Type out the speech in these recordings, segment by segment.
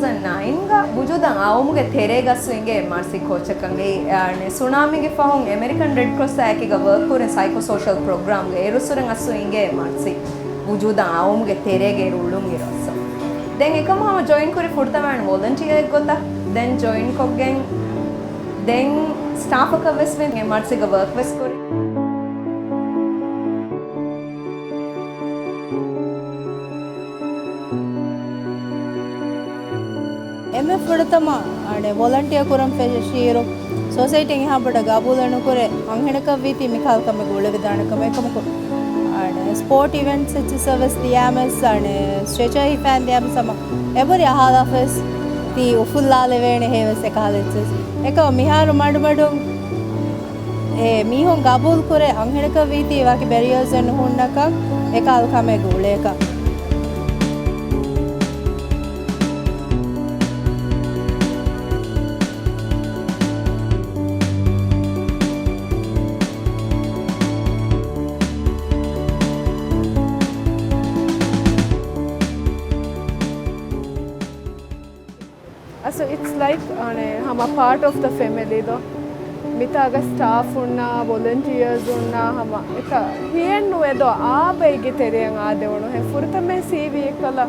2009 ga bujudan awumuge teregassu inge MRC kochakange ane tsunami ge fahun American Red Cross ake ga work kuren psychosocial program ge erusuren assu inge MRC bujudan awumuge terege rullun irossa den ekam hama join kuri furtaman volunteer gota den join koggen den staff ka wesmen MRC ga work wes kuri MF फुड़तमा आने volunteer Kurram पे shero society यहाँ बड़ा गाबूलनु कुरे अंगेनका वीती मिखाल कमे गोले विधान कमे कमको आने sport events etch service दियामस आने स्ट्रेचर ही फैन दियामस सम एवरी हाल ऑफिस ती उफुल्ला लेवेने हेवस एकालेच एको मिहार मडमडु ए मीहों गाबूल कुरे अंगेनका वीती वाकी बैरियर्स न हुन्नका एकाल कमे गोले का So it's like हम a part of the family though. मिता अगर staff उन्ना volunteers उन्ना हम एक हियन नुए दो आ बेगे तेरे अंग आदे वनो है फुर्ता में CV एकला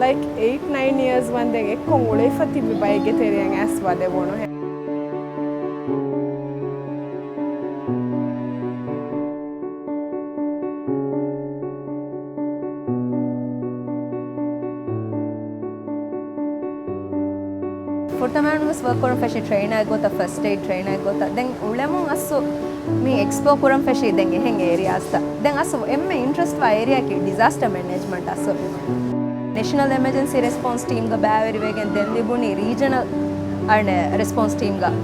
like 8-9 years वंदे एक कोंगुले फती भी बेगे तेरे अंग ऐस वादे वनो है Furtaman was work kuram feshi trainer gota first aid trainer gota den ulemun assu me explore kuram feshi den ehen areas ta den assu emme interest wa area ki disaster management assu national emergency response team ga baveri wegen den libuni regional and response team ga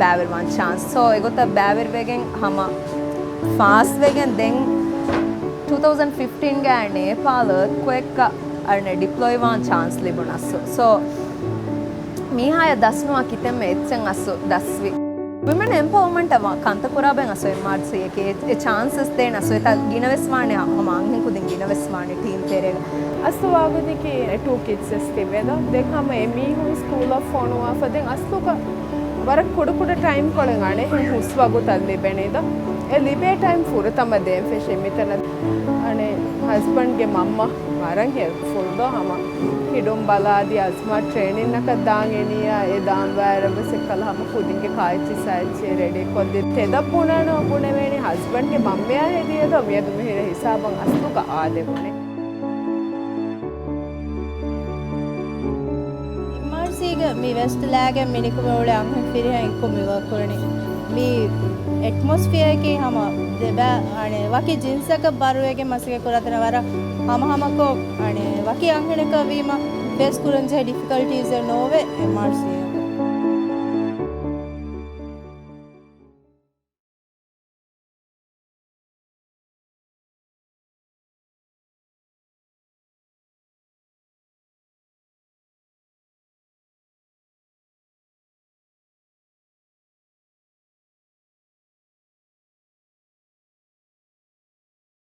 baveri one chance so egota baveri wegen hama fast wegen den 2015 ga Nepal earthquake ga and deploy one chance libuna so මීහාය දස්නුවා කිතෙම එච්චන් අස්සු දස්වි women empowerment ama kanta kuraben aso MRC eke e chances den aso eta ginavesmane ama anhen kudin ginavesmane team terega asu wagudi ki two kids estiveda dekama emi hu school of fonwa faden astuka war kudu time kolengane huswagu talle beneda e libe time furutama den feshe mitana ane husband ge mamma waran he full do hama hidum baladi asma training naka daangeniya e daan wara se kalama kudinge kaichi saichi ready kodde teda punana puneveni husband ge mammeya hediya do miyadu mehira hisaban astuka aade pune MRC ge mi west lage miniku mole anhen firiha inko mi work korani mi atmosphere ke hama deba ane waki jinsaka baruwege masige kuratana wara hama ko ane waki anhenaka wima face kuranje difficulties nove MRC